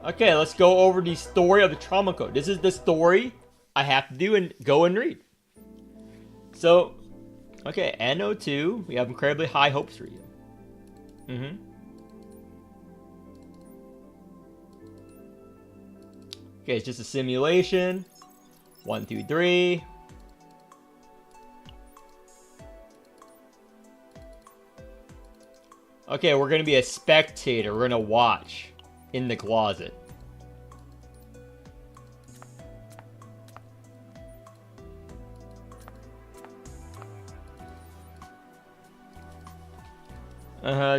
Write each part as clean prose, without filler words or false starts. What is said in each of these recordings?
Okay, let's go over the story of the trauma code. This is the story I have to do and go and read. So, okay, NO2, we have incredibly high hopes for you. Okay, it's just a simulation. 1, 2, 3. Okay, we're gonna be a spectator. We're gonna watch in the closet.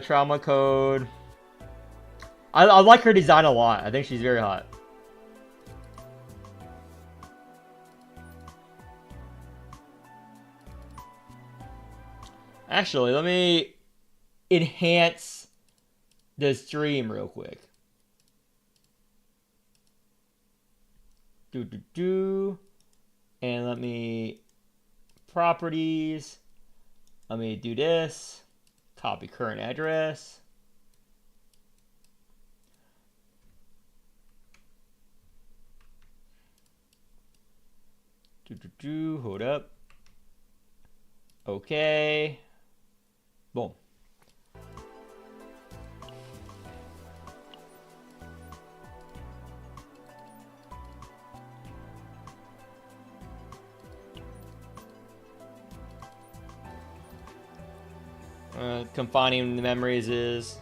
Trauma code. I like her design a lot. I think she's very hot. Actually, let me enhance the stream real quick. And let me properties. Let me do this. Copy current address. Hold up. Okay. Boom. Confining the memories is.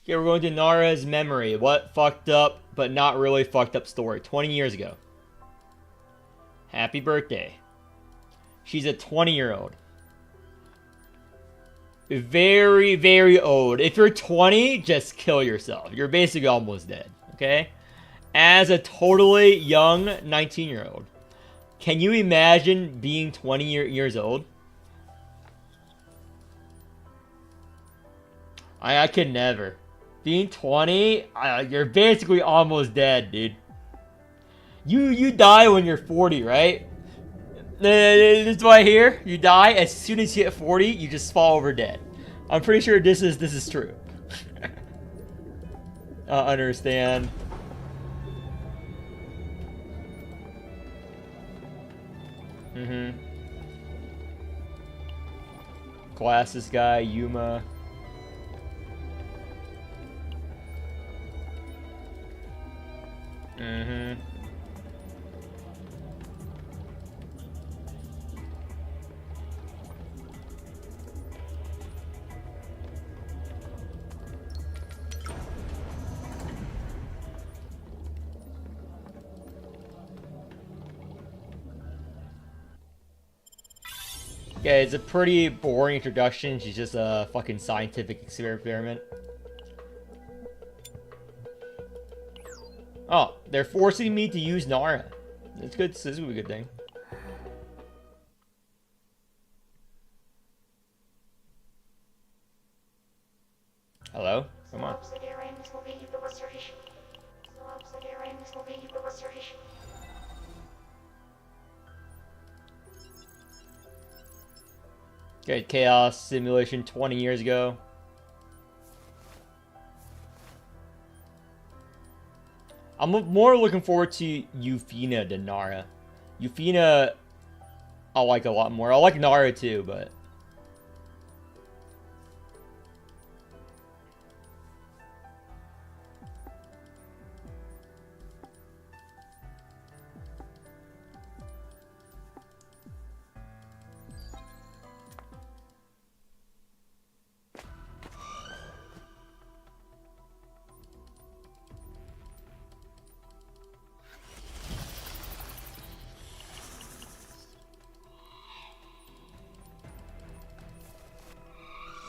Okay, we're going to Nara's memory. What fucked up, but not really fucked up story. 20 years ago. Happy birthday. She's a 20-year-old. Very, very old. If you're 20, just kill yourself. You're basically almost dead, okay? As a totally young 19-year-old. Can you imagine being 20 years old? I could never. Being 20, you're basically almost dead, dude. You die when you're 40, right? This is what I hear. You die as soon as you hit 40, you just fall over dead. I'm pretty sure this is true. Understand. Glasses guy, Yuma. Yeah, it's a pretty boring introduction. She's just a fucking scientific experiment. Oh, they're forcing me to use Nara. That's good. This is a good thing. Hello? Come on. Good chaos simulation 20 years ago. I'm more looking forward to Euphina than Nara. Euphina, I like a lot more. I like Nara too, but...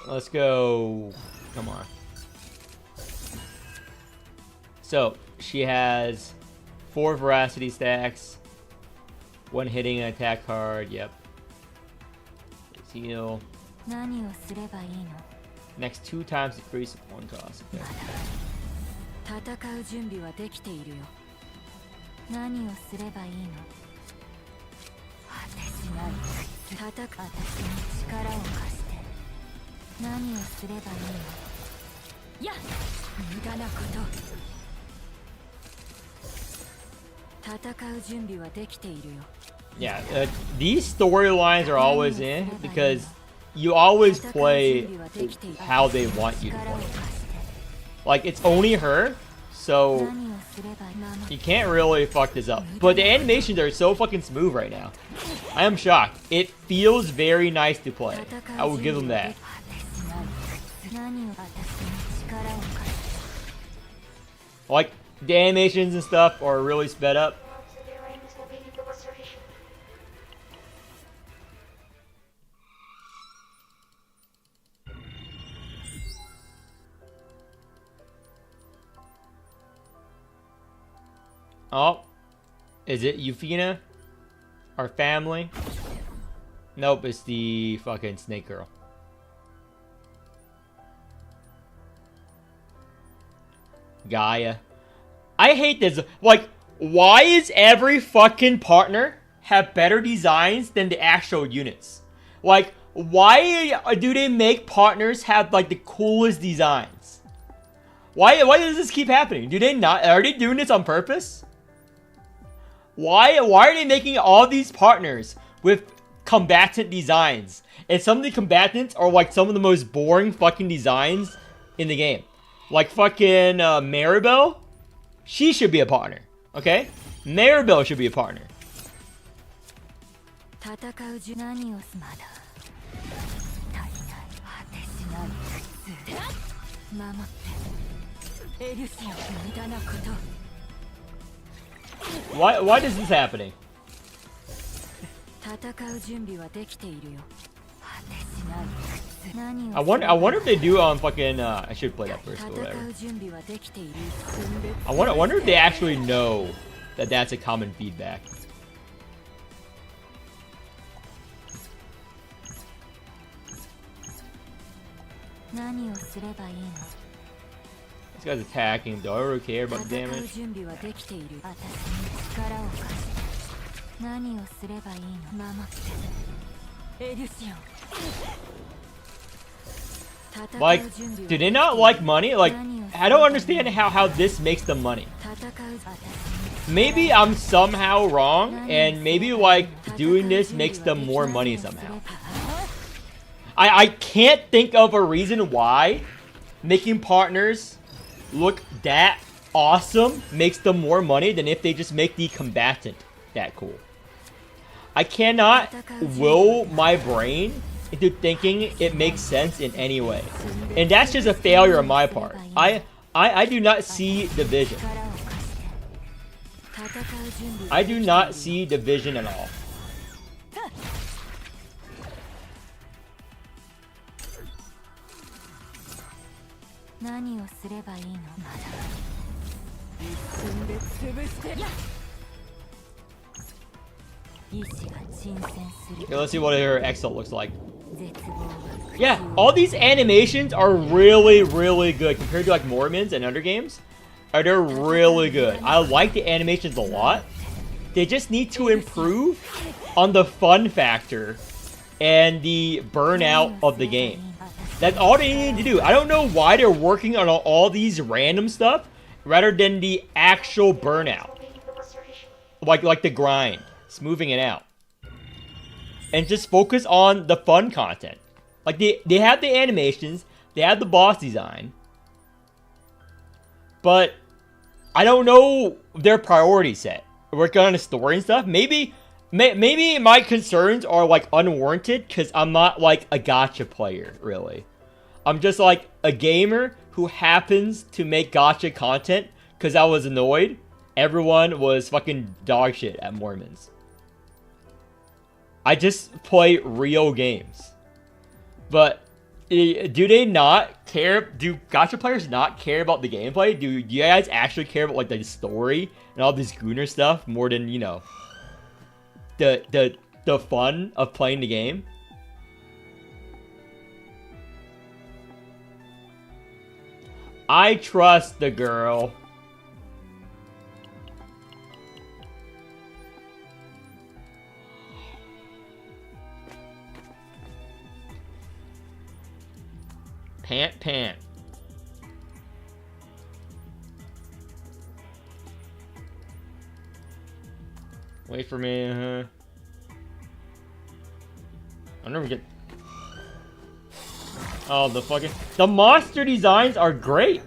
Let's go. Come on. So, she has 4 veracity stacks, 1 hitting an attack card, yep. Let's heal. Next 2 times decrease one cost. Okay. Yeah, these storylines are always in because you always play how they want you to play. Like, it's only her, so you can't really fuck this up. But the animations are so fucking smooth right now. I am shocked. It feels very nice to play. I will give them that. Like, the animations and stuff are really sped up. Oh, is it Euphina? Our family? Nope, it's the fucking snake girl. Gaia. I hate this. Like, why is every fucking partner have better designs than the actual units? Like, why do they make partners have, like, the coolest designs? Why does this keep happening? Do they not? Are they doing this on purpose? Why are they making all these partners with combatant designs? And some of the combatants are like some of the most boring fucking designs in the game. Like fucking Maribel. She should be a partner. Okay? Maribel should be a partner. Why is this happening? I wonder if they do fucking I should play that first or whatever. I wonder if they actually know that that's a common feedback. This guy's attacking. Do I really care about the damage? Like, do they not like money? Like, I don't understand how this makes them money. Maybe I'm somehow wrong, and maybe like doing this makes them more money somehow. I can't think of a reason why making partners look that awesome makes them more money than if they just make the combatant that cool. I cannot will my brain into thinking it makes sense in any way. And that's just a failure on my part. I do not see the vision. I do not see the vision at all. Okay, let's see what her exalt looks like. Yeah, all these animations are really, really good compared to like Mormons and other games. They're really good. I like the animations a lot. They just need to improve on the fun factor and the burnout of the game. That's all they need to do. I don't know why they're working on all these random stuff rather than the actual burnout. Like the grind. Smoothing it out. And just focus on the fun content. Like, they have the animations. They have the boss design. But I don't know their priority set. Working on the story and stuff. Maybe my concerns are, like, unwarranted. Because I'm not, like, a gacha player, really. I'm just, like, a gamer who happens to make gacha content. Because I was annoyed. Everyone was fucking dog shit at Mormons. I just play real games. But do they not care? Do gacha players not care about the gameplay? Do you guys actually care about like the story and all this Gooner stuff more than, you know, the fun of playing the game? I trust the girl. Pant. Wait for me. I'll never get. Oh, the monster designs are great.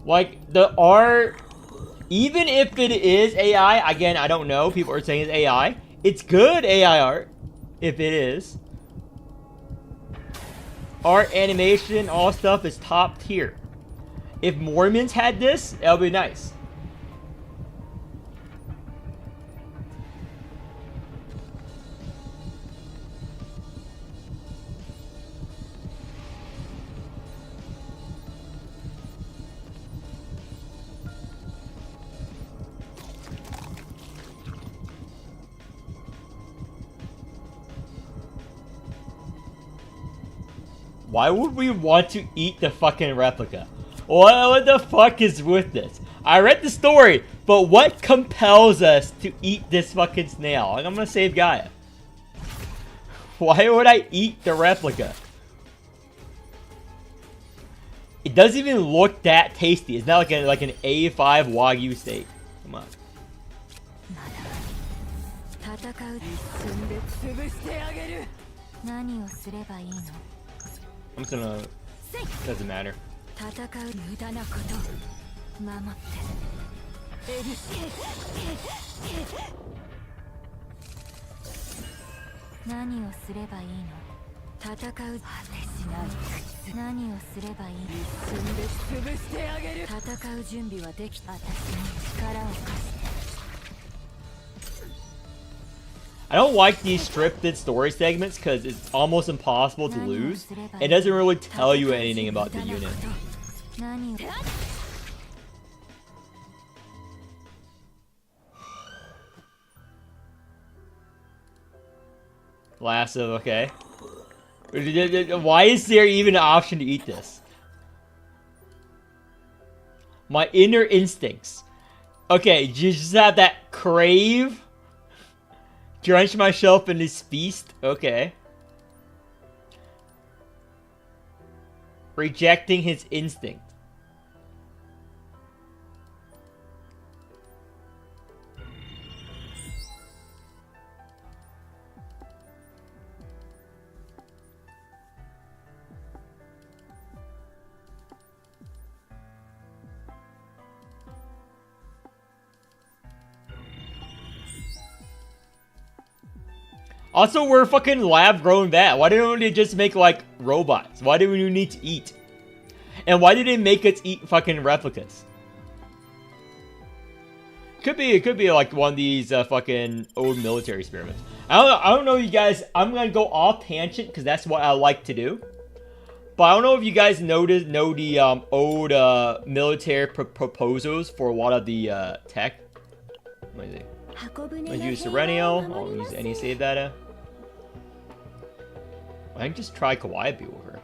Like the art, even if it is AI, again, I don't know. People are saying it's AI. It's good AI art, if it is. Art, animation, all stuff is top tier. If Mormons had this, that would be nice. Why would we want to eat the fucking replica? What the fuck is with this? I read the story, but what compels us to eat this fucking snail? Like, I'm gonna save Gaia. Why would I eat the replica? It doesn't even look that tasty. It's not like an A5 Wagyu steak. Come on. I'm just gonna. Doesn't matter. I don't like these scripted story segments because it's almost impossible to lose. It doesn't really tell you anything about the unit. Lasso, okay. Why is there even an option to eat this? My inner instincts. Okay, you just have that crave. Drench myself in this feast. Okay. Rejecting his instinct. Also, we're fucking lab-grown that. Why don't they just make, like, robots? Why do we need to eat? And why did they make us eat fucking replicas? It could be like one of these fucking old military experiments. I don't know, you guys. I'm gonna go off tangent because that's what I like to do. But I don't know if you guys know the old military proposals for a lot of the tech. Let me see. Let's use Serenio. I'll use any save data. I can just try Kawaii over.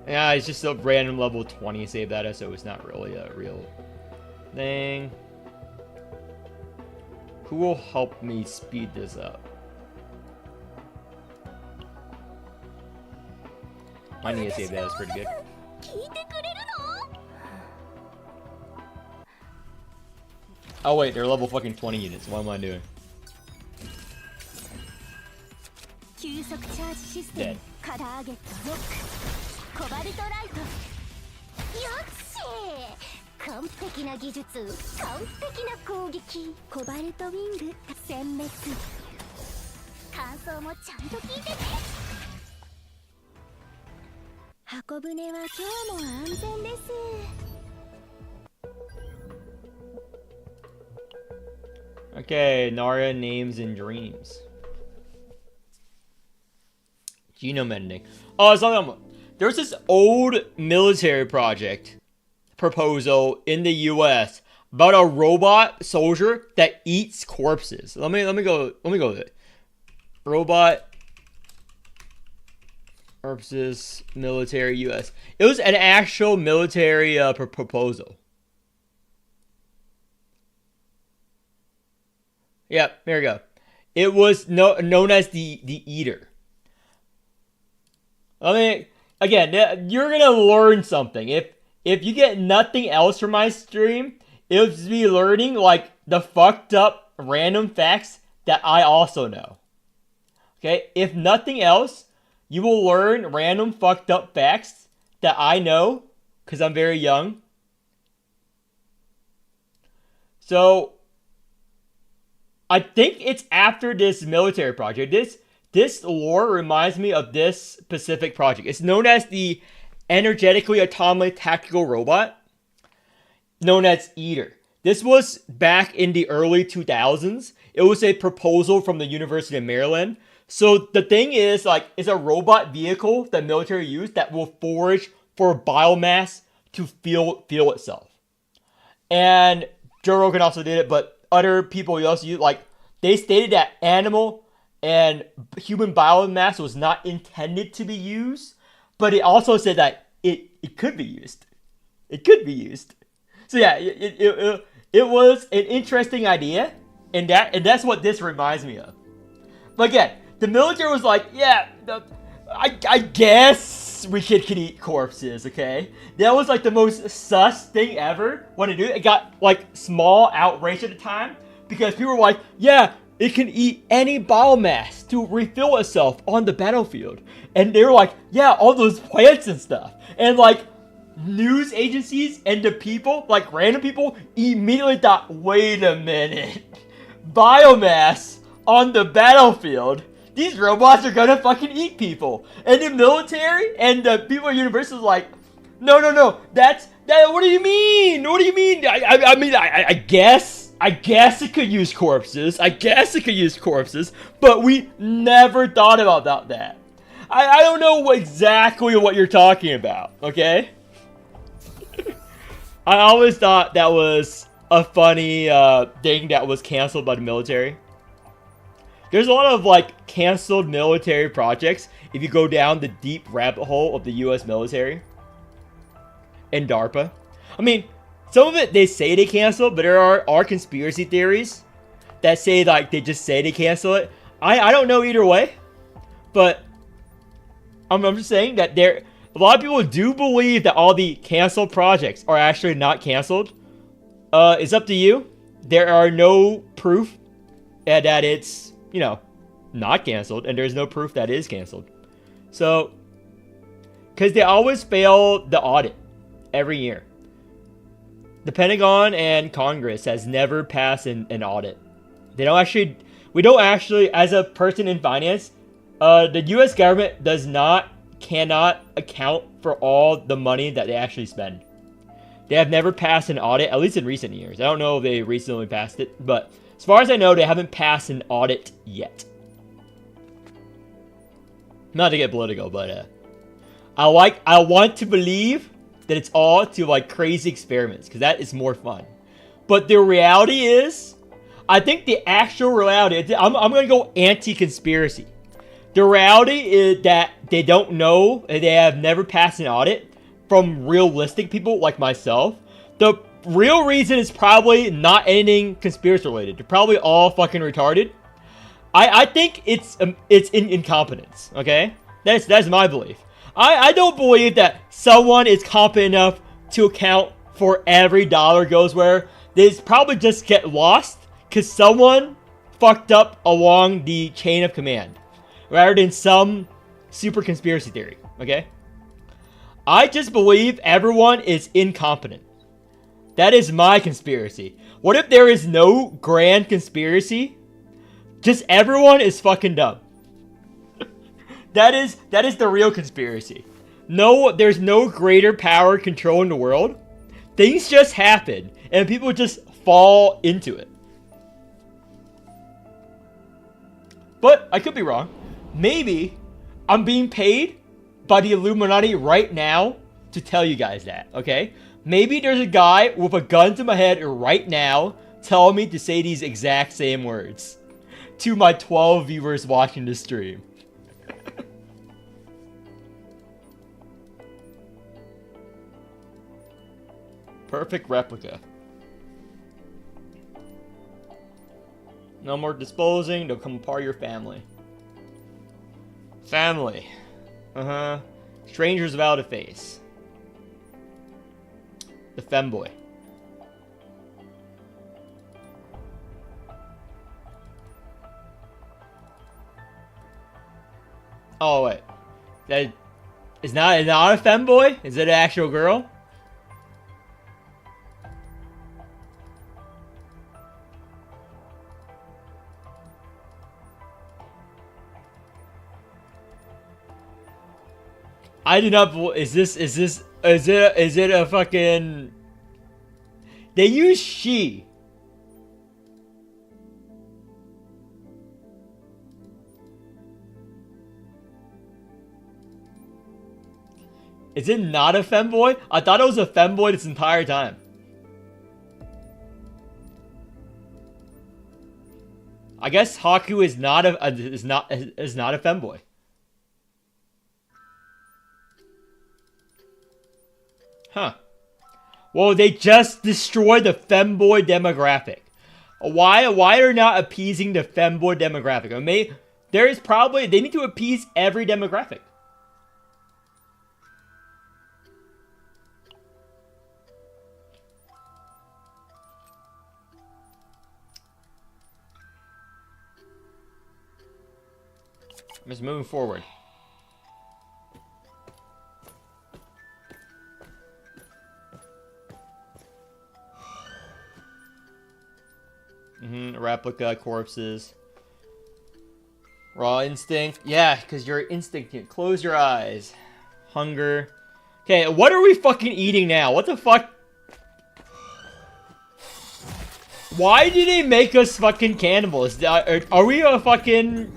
Yeah, it's just a random level 20 save data, so it's not really a real thing. Who will help me speed this up? My need to save data is pretty good. Oh wait, they're level fucking 20 units. What am I doing? Dead. Okay, Narja names and dreams. Genome editing. Oh, it's not. There's this old military project proposal in the U.S. about a robot soldier that eats corpses. Let me go with it. Robot corpses military U.S. It was an actual military proposal. Yep, here we go. It was known as the Eater. I mean, again, you're gonna learn something. If you get nothing else from my stream, it'll just be learning like the fucked up random facts that I also know. Okay? If nothing else, you will learn random fucked up facts that I know because I'm very young. So I think it's after this military project. This lore reminds me of this specific project. It's known as the Energetically Autonomous Tactical Robot, known as Eater. This was back in the early 2000s. It was a proposal from the University of Maryland. So the thing is, like, it's a robot vehicle that military use that will forage for biomass to fuel itself. And Joe Rogan also did it, but other people also use, like, they stated that animal and human biomass was not intended to be used, but it also said that it could be used. It could be used. So yeah, it was an interesting idea, and that's what this reminds me of. But again, the military was like, yeah, I guess we can eat corpses, okay? That was like the most sus thing ever when to do it. It got like small outrage at the time because people were like, yeah, it can eat any biomass to refill itself on the battlefield. And they were like, yeah, all those plants and stuff. And like news agencies and the people, like random people, immediately thought, wait a minute. Biomass on the battlefield? These robots are gonna fucking eat people. And the military and the people at university was like, no, that, what do you mean? What do you mean? I mean, I guess it could use corpses. But we never thought about that. I don't know exactly what you're talking about, okay? I always thought that was a funny thing that was canceled by the military. There's a lot of like canceled military projects if you go down the deep rabbit hole of the US military and DARPA. I mean, some of it they say they canceled, but there are conspiracy theories that say like they just say they cancel it. I don't know either way, but I'm just saying that a lot of people do believe that all the canceled projects are actually not canceled. It's up to you. There are no proof that it's, not canceled, and there's no proof that it is canceled. So, because they always fail the audit every year. The Pentagon and Congress has never passed an audit. We don't actually, as a person in finance, the U.S. government cannot account for all the money that they actually spend. They have never passed an audit, at least in recent years. I don't know if they recently passed it, but as far as I know, they haven't passed an audit yet. Not to get political, but I want to believe that it's all to like crazy experiments, because that is more fun. But the reality is, I think the actual reality, I'm going to go anti-conspiracy. The reality is that they don't know, they have never passed an audit from realistic people like myself. The real reason is probably not anything conspiracy related. They're probably all fucking retarded. I think it's incompetence, okay? That's my belief. I don't believe that someone is competent enough to account for every dollar goes where. They probably just get lost because someone fucked up along the chain of command, rather than some super conspiracy theory, okay? I just believe everyone is incompetent. That is my conspiracy. What if there is no grand conspiracy? Just everyone is fucking dumb. That is the real conspiracy. No, there's no greater power controlling the world. Things just happen, and people just fall into it. But I could be wrong. Maybe I'm being paid by the Illuminati right now to tell you guys that, okay? Maybe there's a guy with a gun to my head right now telling me to say these exact same words to my 12 viewers watching the stream. Perfect replica. No more disposing. They'll become part of your family. Family. Strangers without a face. The femboy. Oh wait, that is not a femboy. Is it an actual girl? I do not. Is it a fucking? They use she. Is it not a femboy? I thought it was a femboy this entire time. I guess Haku is not a femboy. Huh. Well, they just destroyed the femboy demographic. Why are they not appeasing the femboy demographic? I mean, they need to appease every demographic. I'm just moving forward. Replica corpses. Raw instinct. Yeah, because your instinct can close your eyes. Hunger. Okay, what are we fucking eating now? What the fuck? Why did they make us fucking cannibals? Are we a fucking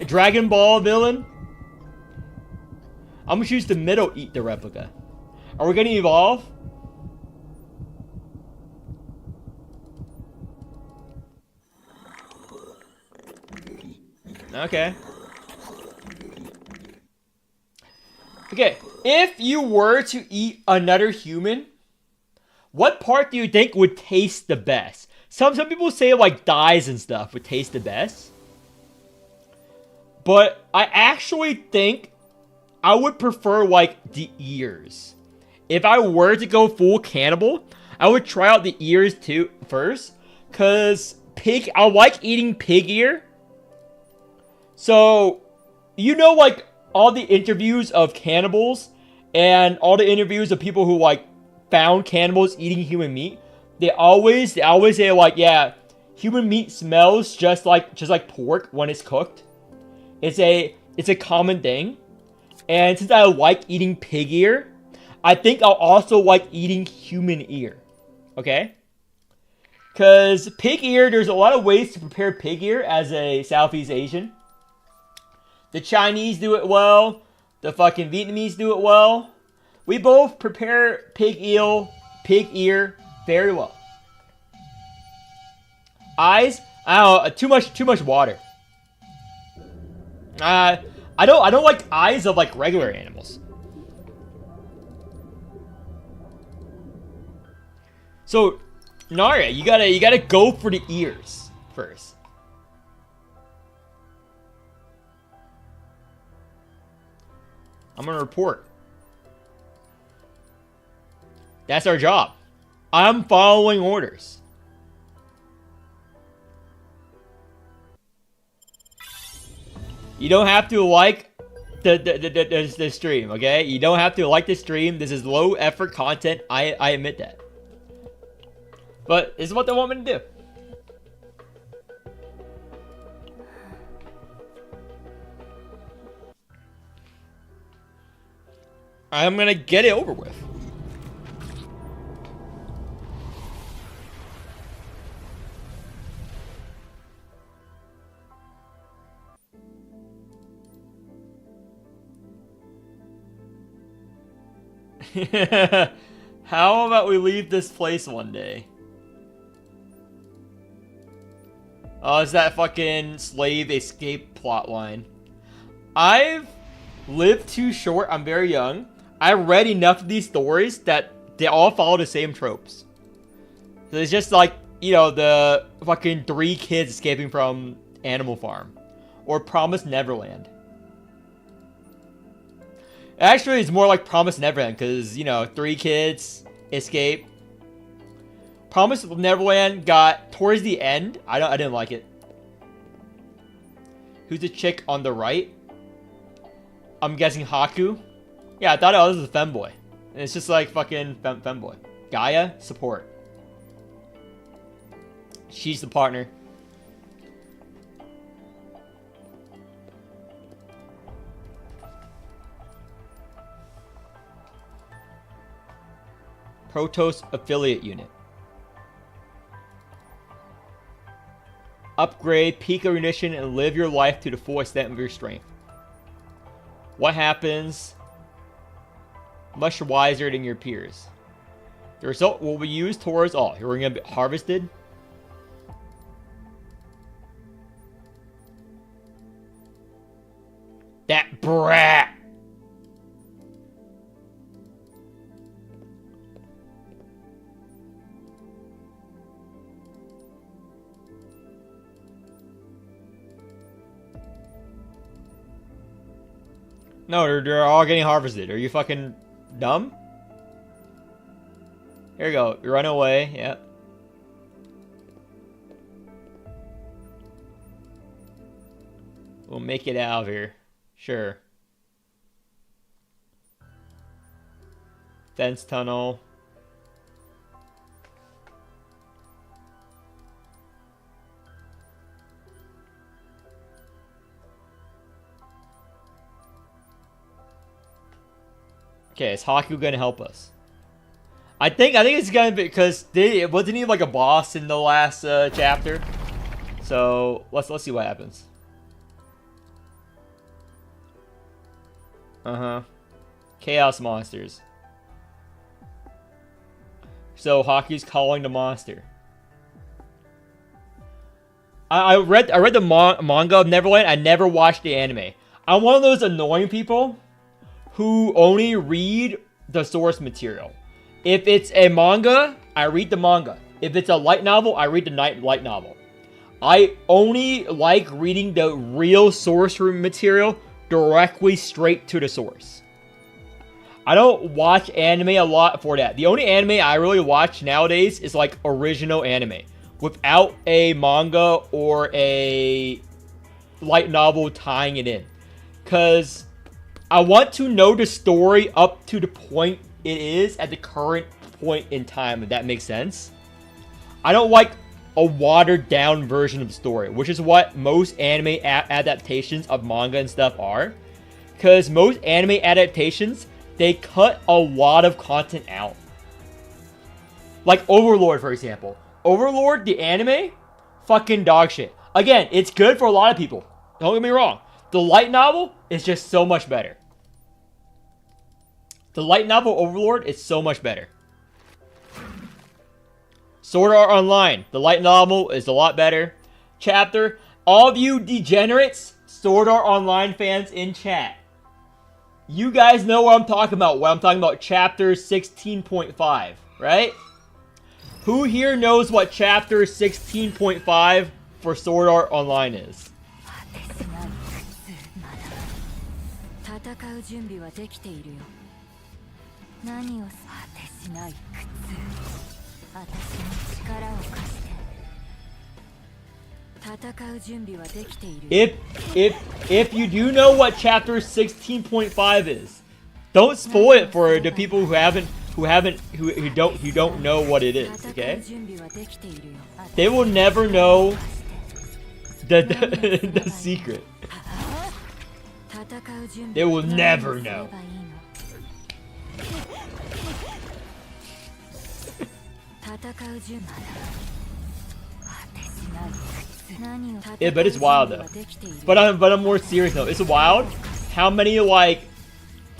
Dragon Ball villain? I'm gonna choose the middle, eat the replica. Are we gonna evolve? Okay. Okay, if you were to eat another human, what part do you think would taste the best? Some people say like thighs and stuff would taste the best. But I actually think I would prefer like the ears. If I were to go full cannibal, I would try out the ears too first. Cause I like eating pig ear. So, you know, like all the interviews of cannibals and all the interviews of people who like found cannibals eating human meat, they always say like, yeah, human meat smells just like pork when it's cooked. It's a common thing. And since I like eating pig ear, I think I'll also like eating human ear. Okay? Because pig ear, there's a lot of ways to prepare pig ear as a Southeast Asian. The Chinese do it well. The fucking Vietnamese do it well. We both prepare pig ear very well. Eyes, I don't know, too much water. I don't like eyes of like regular animals. So, Narja, you gotta go for the ears first. I'm gonna report. That's our job. I'm following orders. You don't have to like the stream, okay? You don't have to like the stream. This is low effort content. I admit that. But this is what they want me to do. I'm gonna get it over with. How about we leave this place one day? Oh, it's that fucking slave escape plotline. I've lived too short. I'm very young. I read enough of these stories that they all follow the same tropes. So it's just like you know, the fucking 3 kids escaping from Animal Farm. Or Promised Neverland. Actually, it's more like Promised Neverland, because, you know, 3 kids escape. Promised Neverland got towards the end. I didn't like it. Who's the chick on the right? I'm guessing Haku. Yeah, I thought it was a femboy. And it's just like fucking femboy. Gaia, support. She's the partner. Protoss affiliate unit. Upgrade, peak ignition, and live your life to the full extent of your strength. What happens? Much wiser than your peers. The result will be used towards all. You're going to be harvested. That brat. No, they're all getting harvested. Are you fucking dumb? Here you go. You run away. Yep. We'll make it out of here. Sure. Fence tunnel. Okay, is Haku gonna help us? I think it's gonna be because wasn't he like a boss in the last chapter? So let's see what happens. Chaos monsters. So Haku's calling the monster. I read the manga of Neverland. I never watched the anime. I'm one of those annoying people who only read the source material. If it's a manga, I read the manga. If it's a light novel, I read the light novel. I only like reading the real source material directly straight to the source. I don't watch anime a lot for that. The only anime I really watch nowadays is like original anime without a manga or a light novel tying it in. Because I want to know the story up to the point it is at the current point in time, if that makes sense. I don't like a watered down version of the story, which is what most anime adaptations of manga and stuff are. Because most anime adaptations, they cut a lot of content out. Like Overlord, for example. Overlord, the anime, fucking dog shit. Again, it's good for a lot of people. Don't get me wrong. The light novel is just so much better. The light novel Overlord is so much better. Sword Art Online. The light novel is a lot better. Chapter. All of you degenerates, Sword Art Online fans in chat. You guys know what I'm talking about. What I'm talking about, chapter 16.5, right? Who here knows what chapter 16.5 for Sword Art Online is? If you do know what chapter 16.5 is, don't spoil it for the people who don't know what it is, okay? They will never know the secret. They will never know. Yeah, but it's wild though. But I'm more serious though. It's wild how many like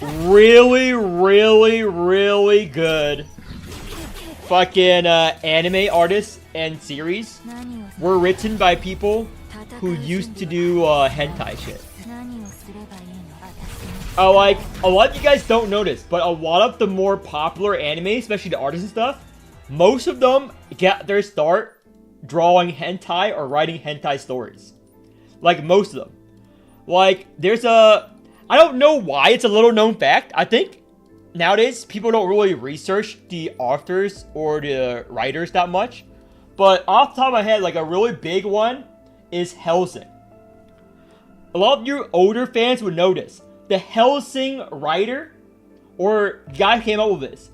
really good fucking anime artists and series were written by people who used to do hentai shit. Like a lot of you guys don't notice, but a lot of the more popular anime, especially the artists and stuff, most of them get their start drawing hentai or writing hentai stories. Like, most of them. Like, there's a... I don't know why it's a little known fact. I think nowadays people don't really research the authors or the writers that much. But off the top of my head, like, a really big one is Hellsing. A lot of your older fans would know this. The Hellsing writer, or guy who came up with this,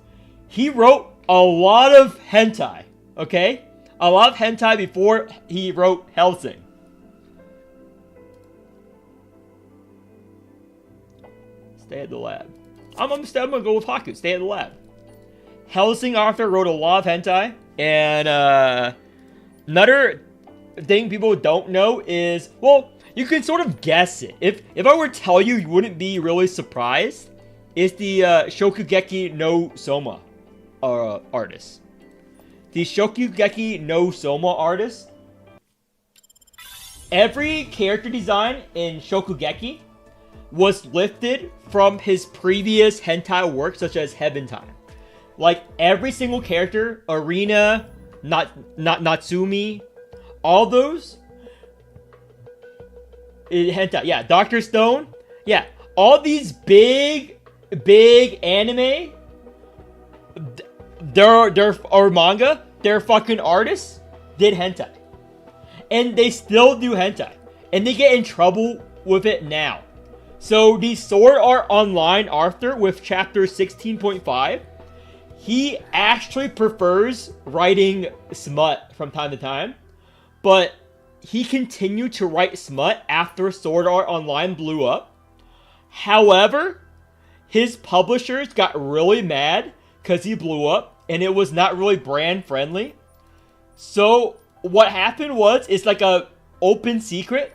he wrote a lot of hentai, okay? A lot of hentai before he wrote Hellsing. Stay at the lab. I'm gonna go with Haku. Stay at the lab. Hellsing author wrote a lot of hentai. And another thing people don't know is, well, you can sort of guess it. If I were to tell you, you wouldn't be really surprised. It's the Shokugeki no Soma artist. The Shokugeki no Soma artist. Every character design in Shokugeki was lifted from his previous hentai work, such as Heaven Time. Like, every single character, Arena, Natsumi, all those, hentai, yeah, Dr. Stone, yeah, all these big anime, or manga, their fucking artists did hentai. And they still do hentai. And they get in trouble with it now. So, the Sword Art Online Arthur with chapter 16.5, he actually prefers writing smut from time to time, but he continued to write smut after Sword Art Online blew up. However, his publishers got really mad because he blew up, and it was not really brand friendly. So what happened was, it's like a open secret.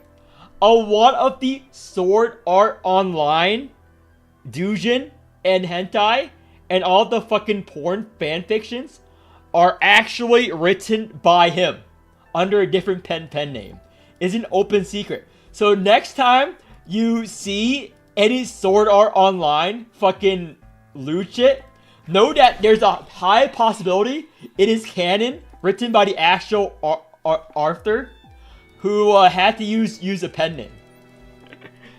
A lot of the Sword Art Online, doujin, and hentai, and all the fucking porn fanfictions are actually written by him under a different pen name. It's an open secret. So next time you see any Sword Art Online fucking loot shit, know that there's a high possibility it is canon, written by the actual Arthur, who had to use a pen name.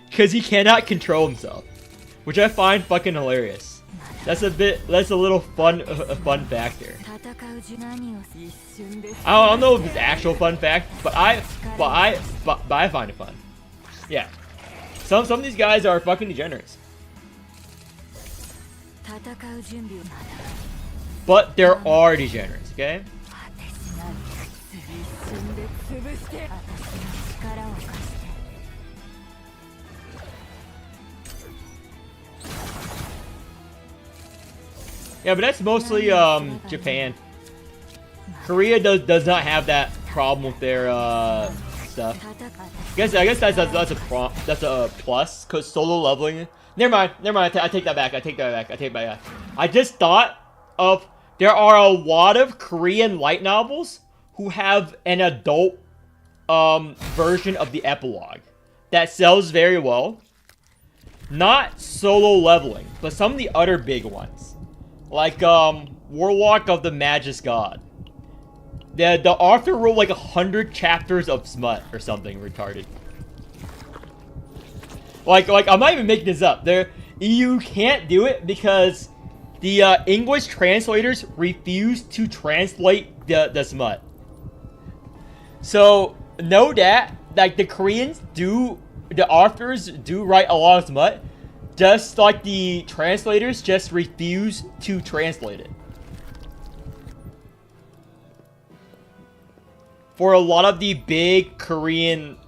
Because he cannot control himself. Which I find fucking hilarious. That's a little fun fact here. I don't know if it's actual fun fact, but I find it fun. Yeah. Some of these guys are fucking degenerates. But there are degenerates, okay? Yeah, but that's mostly Japan. Korea does not have that problem with their stuff. I guess that's a plus, cause solo leveling. Never mind. I take that back. I just thought of, there are a lot of Korean light novels who have an adult version of the epilogue that sells very well. Not solo leveling, but some of the other big ones, like Warlock of the Magus God. The author wrote like 100 chapters of smut or something retarded. Like I'm not even making this up. You can't do it because the English translators refuse to translate the smut. So know that, like, the authors do write a lot of smut, just like the translators just refuse to translate it. For a lot of the big Korean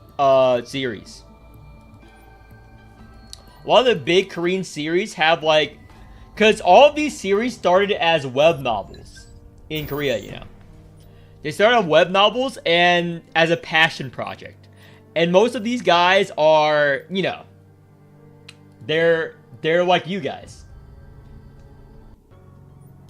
series. A lot of the big Korean series have, like, because all of these series started as web novels in Korea, you know. They started as web novels and as a passion project. And most of these guys are, you know, they're like you guys.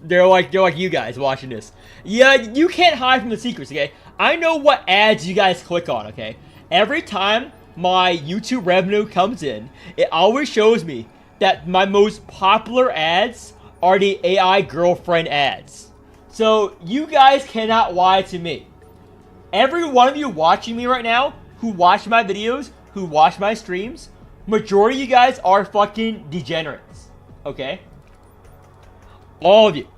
They're like you guys watching this. Yeah, you can't hide from the secrets, okay? I know what ads you guys click on, okay? Every time my YouTube revenue comes in, it always shows me that my most popular ads are the AI girlfriend ads. So you guys cannot lie to me. every one of you watching me right now, who watch my videos, who watch my streams, majority of you guys are fucking degenerates. Okay? All of you.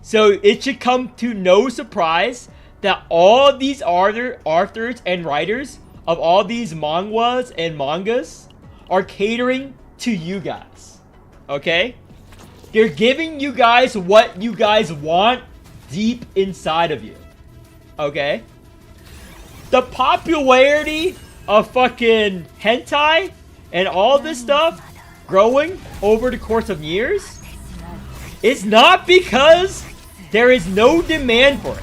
So it should come to no surprise that all of these authors and writers of all these manhwas and mangas are catering to you guys. Okay? They're giving you guys what you guys want deep inside of you. Okay? The popularity of fucking hentai and all this stuff growing over the course of years is not because there is no demand for it.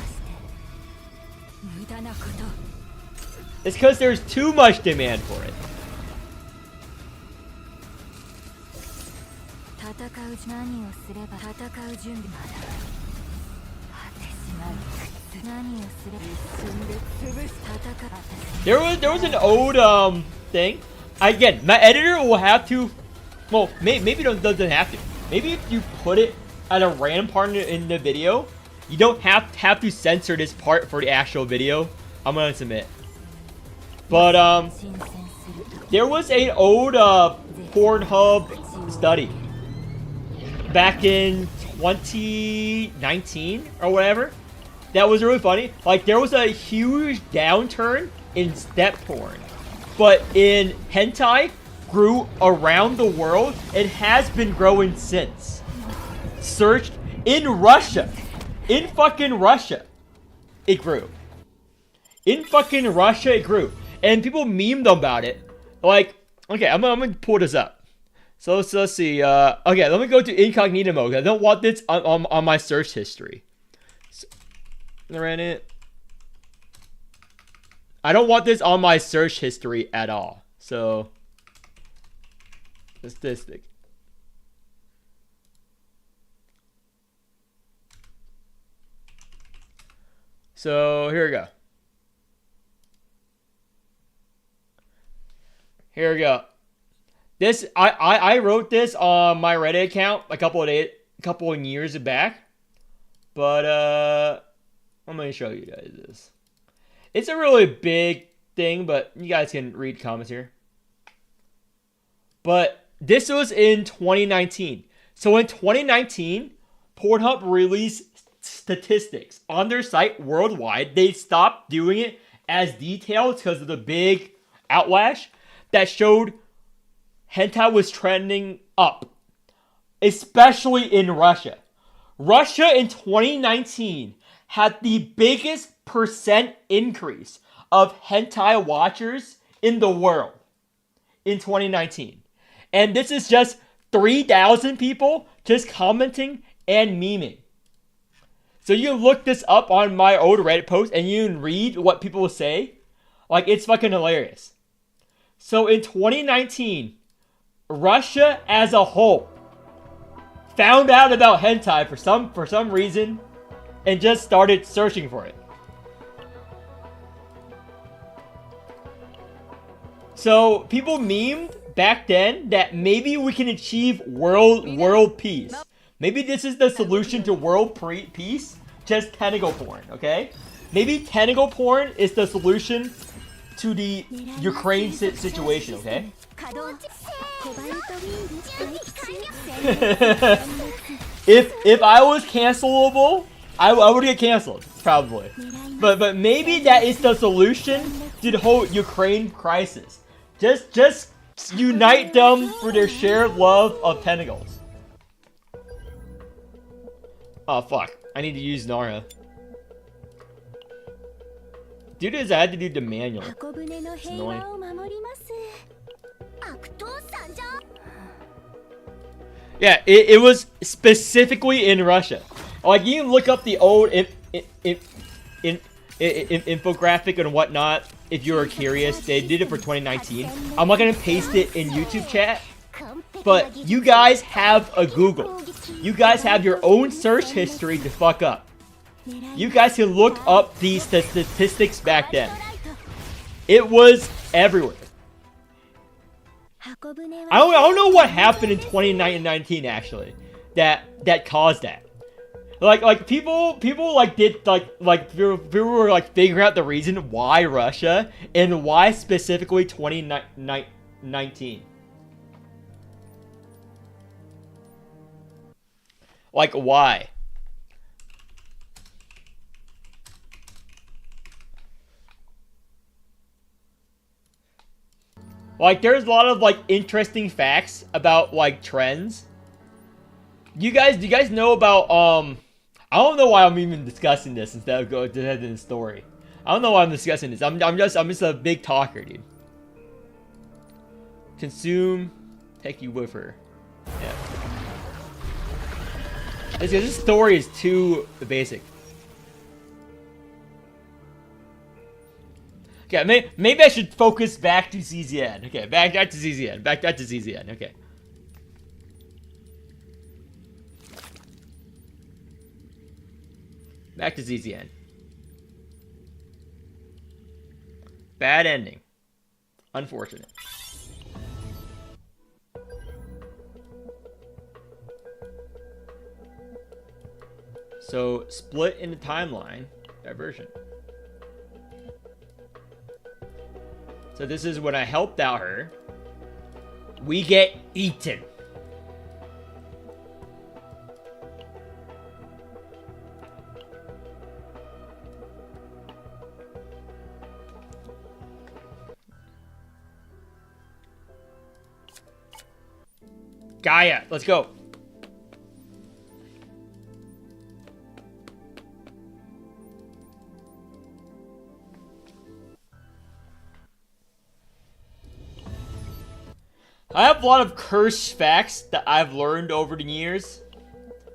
It's because there's too much demand for it. There was an old thing. Again, my editor will have to. Well, maybe it doesn't have to. Maybe if you put it at a random part in the video, you don't have to censor this part for the actual video. I'm gonna submit. But there was an old Pornhub study back in 2019 or whatever. That was really funny. Like, there was a huge downturn in step porn, but in hentai grew around the world and has been growing since. Searched in Russia. In fucking Russia, it grew. In fucking Russia, it grew. And people memed about it. Like, okay, I'm gonna pull this up. So let's see. Okay, let me go to incognito mode. I don't want this on my search history. So, Reddit. I don't want this on my search history at all. So, statistic. So here we go. Here we go. This I wrote this on my Reddit account a couple of years back, but I'm gonna show you guys this. It's a really big thing, but you guys can read comments here. But this was in 2019. So in 2019, Pornhub released statistics on their site worldwide. They stopped doing it as detailed because of the big outlash that showed hentai was trending up, especially in Russia. Russia in 2019 had the biggest percent increase of hentai watchers in the world in 2019. And this is just 3,000 people just commenting and memeing. So you can look this up on my old Reddit post and you can read what people say. Like, it's fucking hilarious. So in 2019, Russia as a whole found out about hentai for some reason and just started searching for it. So people memed back then that maybe we can achieve world peace. Maybe this is the solution to world peace, just tentacle porn, okay? Maybe tentacle porn is the solution to the Ukraine situation, okay? If I was cancelable, I would get canceled, probably. But maybe that is the solution to the whole Ukraine crisis. Just unite them for their shared love of tentacles. Oh fuck, I need to use Narja. Dude, I had to do the manual. It's annoying. Yeah, it was specifically in Russia. Like, you can look up the old infographic and whatnot if you were curious. They did it for 2019. I'm not gonna paste it in YouTube chat, but you guys have a Google. You guys have your own search history to fuck up. You guys can look up these statistics back then. It was everywhere. I don't know what happened in 2019 actually that caused that. Like people like did people were like figuring out the reason why Russia and why specifically 2019. Like why? Like there's a lot of like interesting facts about like trends. Do you guys know about I don't know why I'm even discussing this instead of going ahead in the story. I don't know why I'm discussing this. I'm just a big talker, dude. Consume, take you with her. Yeah. This story is too basic. Okay, maybe I should focus back to CZN. Okay, back to CZN. Back to CZN. Okay. Back to ZZN. Bad ending. Unfortunate. So, split in the timeline. Diversion. So this is when I helped out her. We get eaten. Gaia, let's go. I have a lot of cursed facts that I've learned over the years,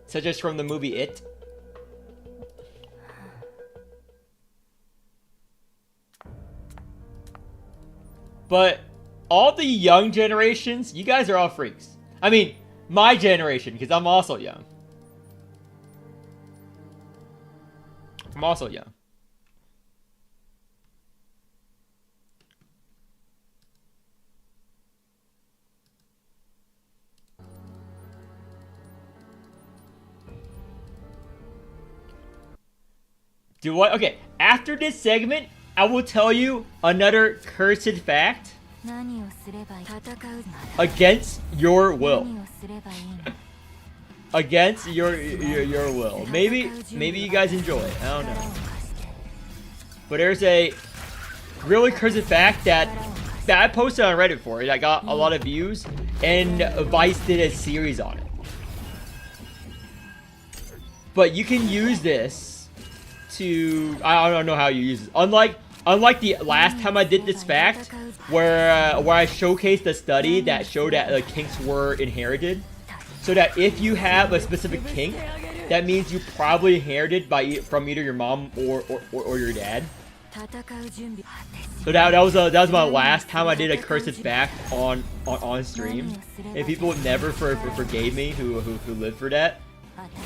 such as from the movie It. But all the young generations, you guys are all freaks. I mean, my generation, because I'm also young. I'm also young. Do what? Okay, after this segment, I will tell you another cursed fact against your will. Against your will. Maybe you guys enjoy it. I don't know. But there's a really cursed fact that I posted on Reddit for it. I got a lot of views, and Vice did a series on it. But you can use this to, I don't know how you use it. Unlike the last time I did this fact, where I showcased a study that showed that kinks were inherited, so that if you have a specific kink, that means you probably inherited from either your mom or your dad. So that was my last time I did a cursed fact on stream, and people never forgave me who lived for that.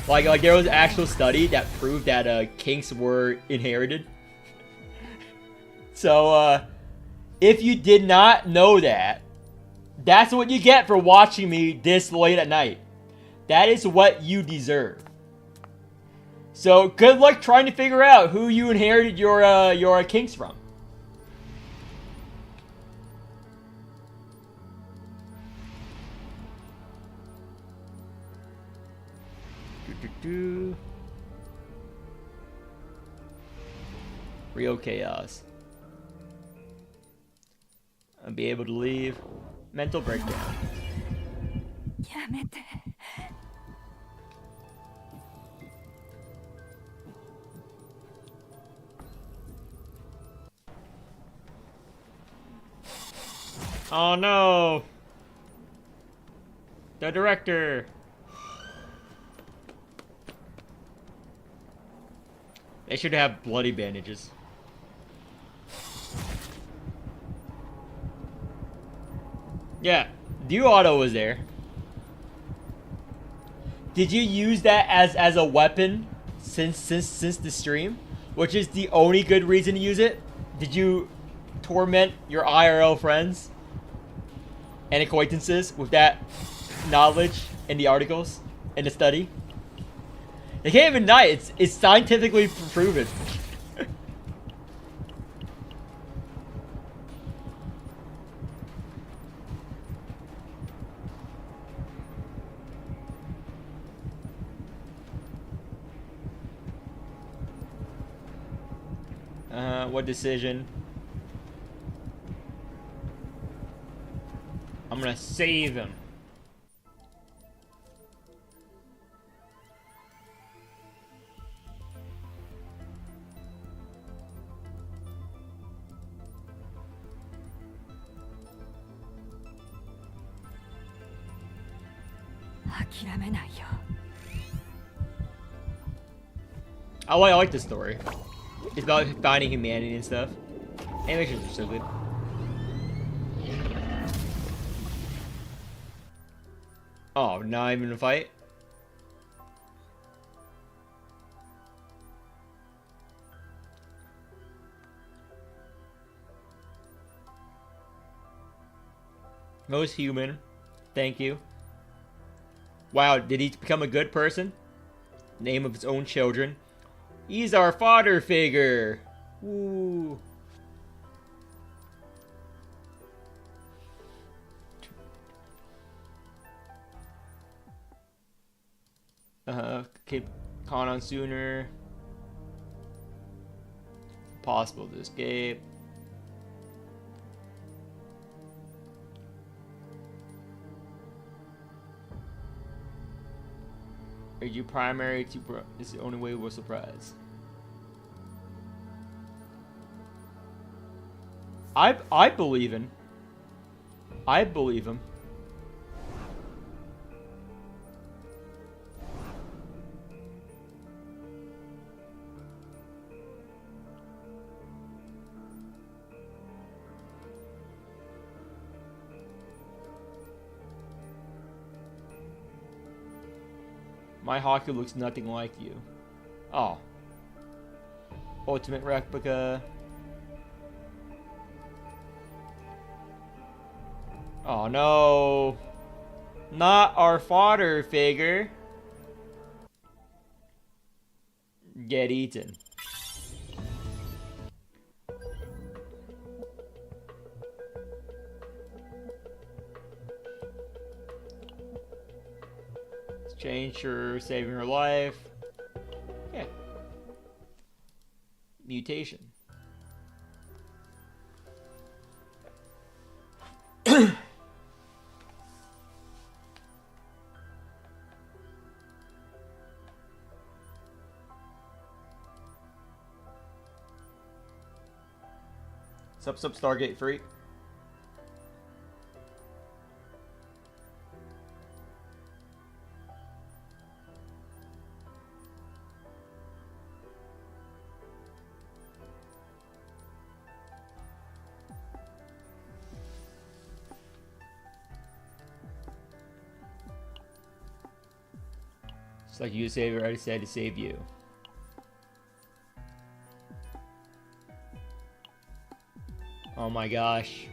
Like there was an actual study that proved that kinks were inherited. So if you did not know that, that's what you get for watching me this late at night. That is what you deserve. So good luck trying to figure out who you inherited your kinks from. Real chaos. I'll be able to leave. Mental breakdown. Oh no! The director! They should have bloody bandages. Yeah, View Auto was there. Did you use that as a weapon since the stream? Which is the only good reason to use it? Did you torment your IRL friends and acquaintances with that knowledge in the articles, in the study? They can't even die. It's scientifically proven. What decision? I'm gonna save him. Oh, I like this story. It's about finding humanity and stuff. Animations are so good. Oh, not even a fight? Most human. Thank you. Wow, did he become a good person? Name of his own children. He's our father figure. Woo. Keep con on sooner. Possible to escape. Are you primary to this is the only way we're surprised. I believe him. I believe him. My hockey looks nothing like you. Oh. Ultimate replica. Oh no. Not our father figure. Get eaten. Change her, saving her life. Yeah. Mutation. Sup, Stargate freak. It's like you save her, I decided to save you. Oh my gosh.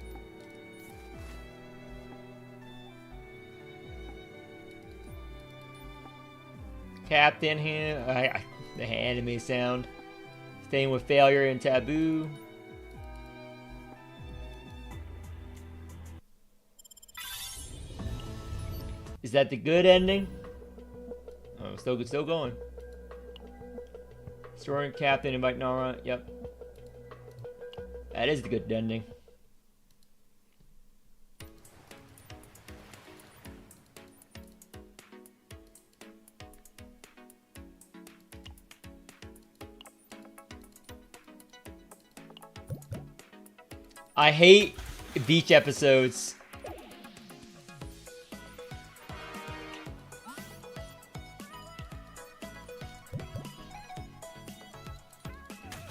Captain here. The anime sound. Staying with failure and taboo. Is that the good ending? Oh, still going. Storing Captain, invite Nara. Yep. That is the good ending. I hate beach episodes.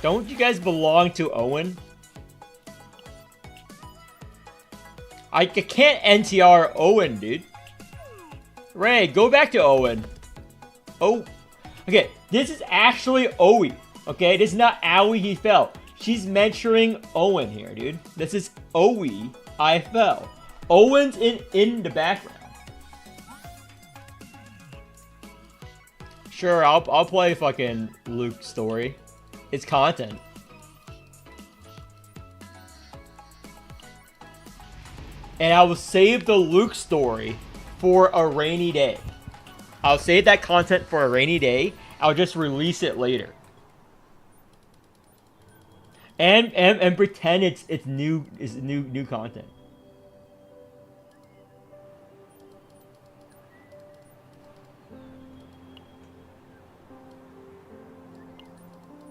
Don't you guys belong to Owen? I can't NTR Owen, dude. Ray, go back to Owen. Oh, okay. This is actually Owie. Okay, this is not Owie he fell. She's mentoring Owen here, dude. This is Owie I fell. Owen's in the background. Sure, I'll play fucking Luke's story. It's content. And I will save the Luke story for a rainy day. I'll save that content for a rainy day. I'll just release it later. And pretend it's new content.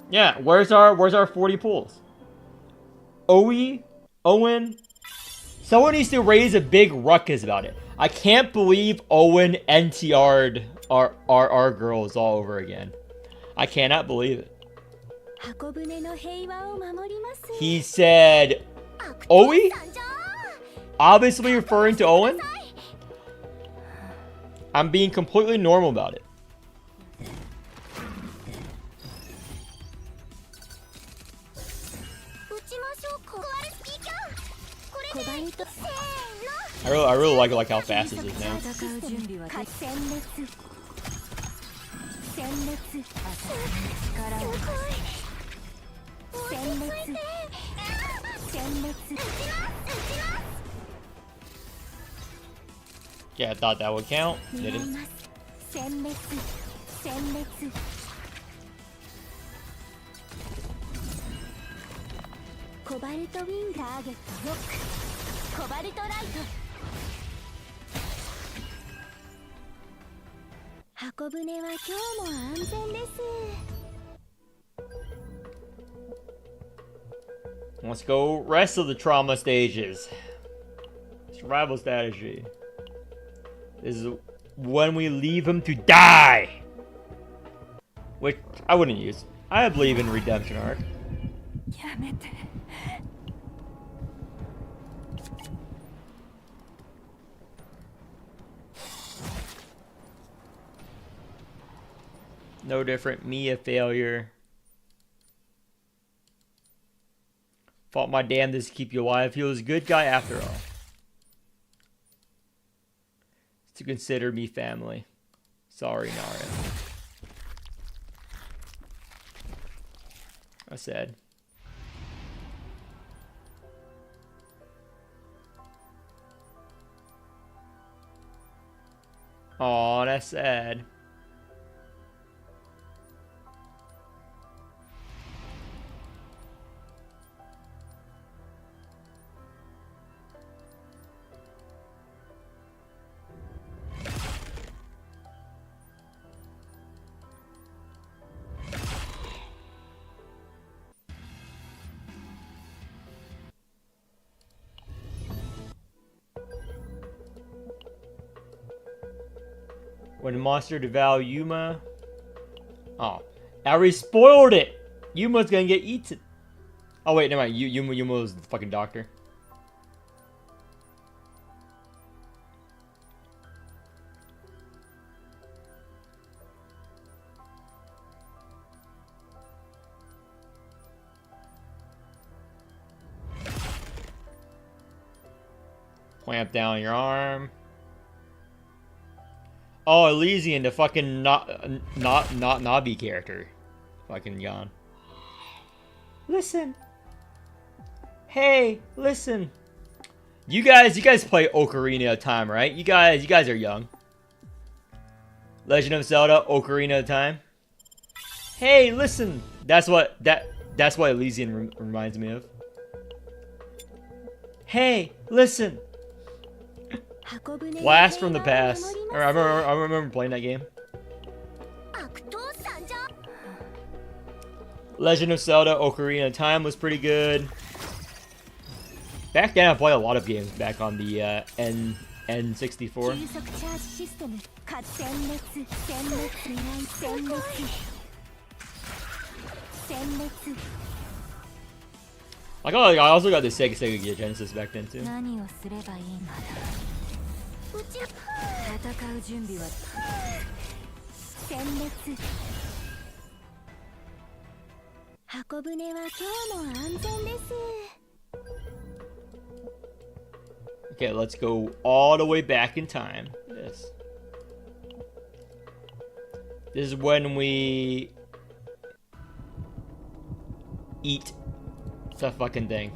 Yeah, where's our 40 pulls? Owen. Someone needs to raise a big ruckus about it. I can't believe Owen NTR'd our girls all over again. I cannot believe it. He said, Owie? Obviously referring to Owen? I'm being completely normal about it. I really like how fast this is now. Yeah, I thought that would count. Didn't. Let's go rest of the trauma stages. Survival strategy. This is when we leave him to die. Which I wouldn't use. I believe in redemption arc. No different. Me a failure. Fought my damnedest to keep you alive. He was a good guy after all. To consider me family. Sorry, Narja. I said. Aw, that's sad. When the monster devour Yuma. Oh. I already spoiled it! Yuma's gonna get eaten. Oh wait, never mind. Yuma was the fucking doctor. Clamp down your arm. Oh, Elysian, the fucking not Nabi character. Fucking gone. Listen. Hey, listen. You guys play Ocarina of Time, right? You guys are young. Legend of Zelda, Ocarina of Time. Hey, listen. That's what Elysian reminds me of. Hey, listen. Blast from the past. I remember playing that game. Legend of Zelda Ocarina of Time was pretty good. Back then, I played a lot of games back on the N64. Like, oh, I also got the Sega Genesis back then too. Okay, let's go all the way back in time. This. This is when we eat the fucking thing.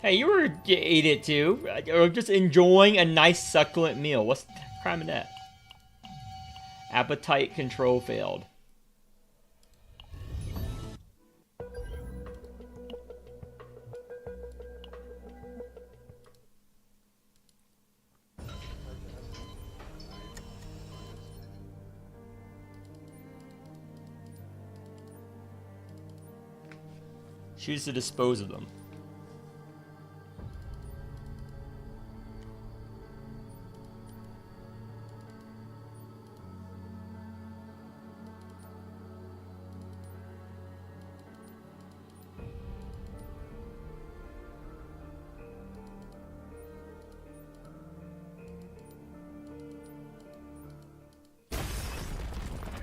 Hey, you ate it too. Or just enjoying a nice succulent meal. What's the crime in that? Appetite control failed. Choose to dispose of them.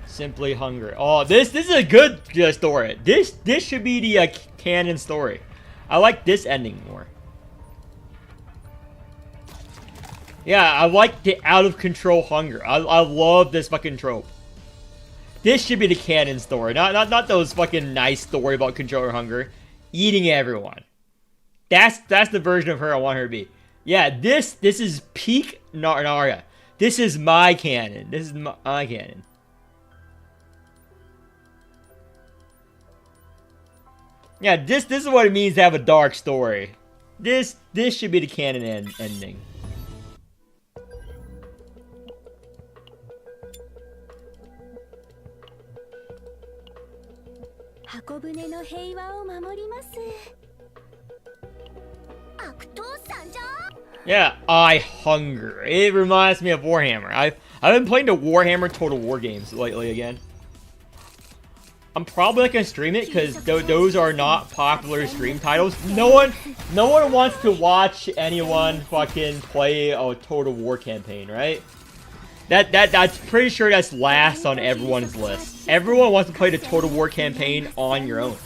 Simply hunger. Oh, this is a good story. This should be the canon story. I like this ending more. Yeah, I like the out of control hunger. I love this fucking trope. This should be the canon story, not those fucking nice story about controlling hunger, eating everyone. That's the version of her I want her to be. Yeah, this is peak Narja. This is my canon. This is my canon. Yeah, this is what it means to have a dark story. This should be the canon ending. Yeah, I hunger. It reminds me of Warhammer. I've been playing the Warhammer Total War games lately again. I'm probably not gonna stream it because those are not popular stream titles. No one wants to watch anyone fucking play a Total War campaign, right? That's pretty sure that's last on everyone's list. Everyone wants to play the Total War campaign on your own.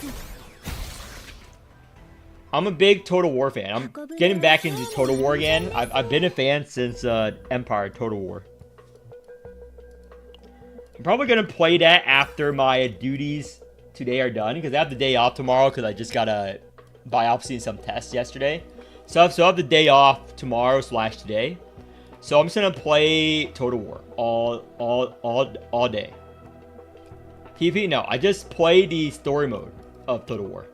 I'm a big Total War fan. I'm getting back into Total War again. I've been a fan since Empire Total War. I'm probably going to play that after my duties today are done, because I have the day off tomorrow because I just got a biopsy and some tests yesterday. So I have the day off tomorrow / today. So I'm just going to play Total War all day. PvP? No, I just play the story mode of Total War.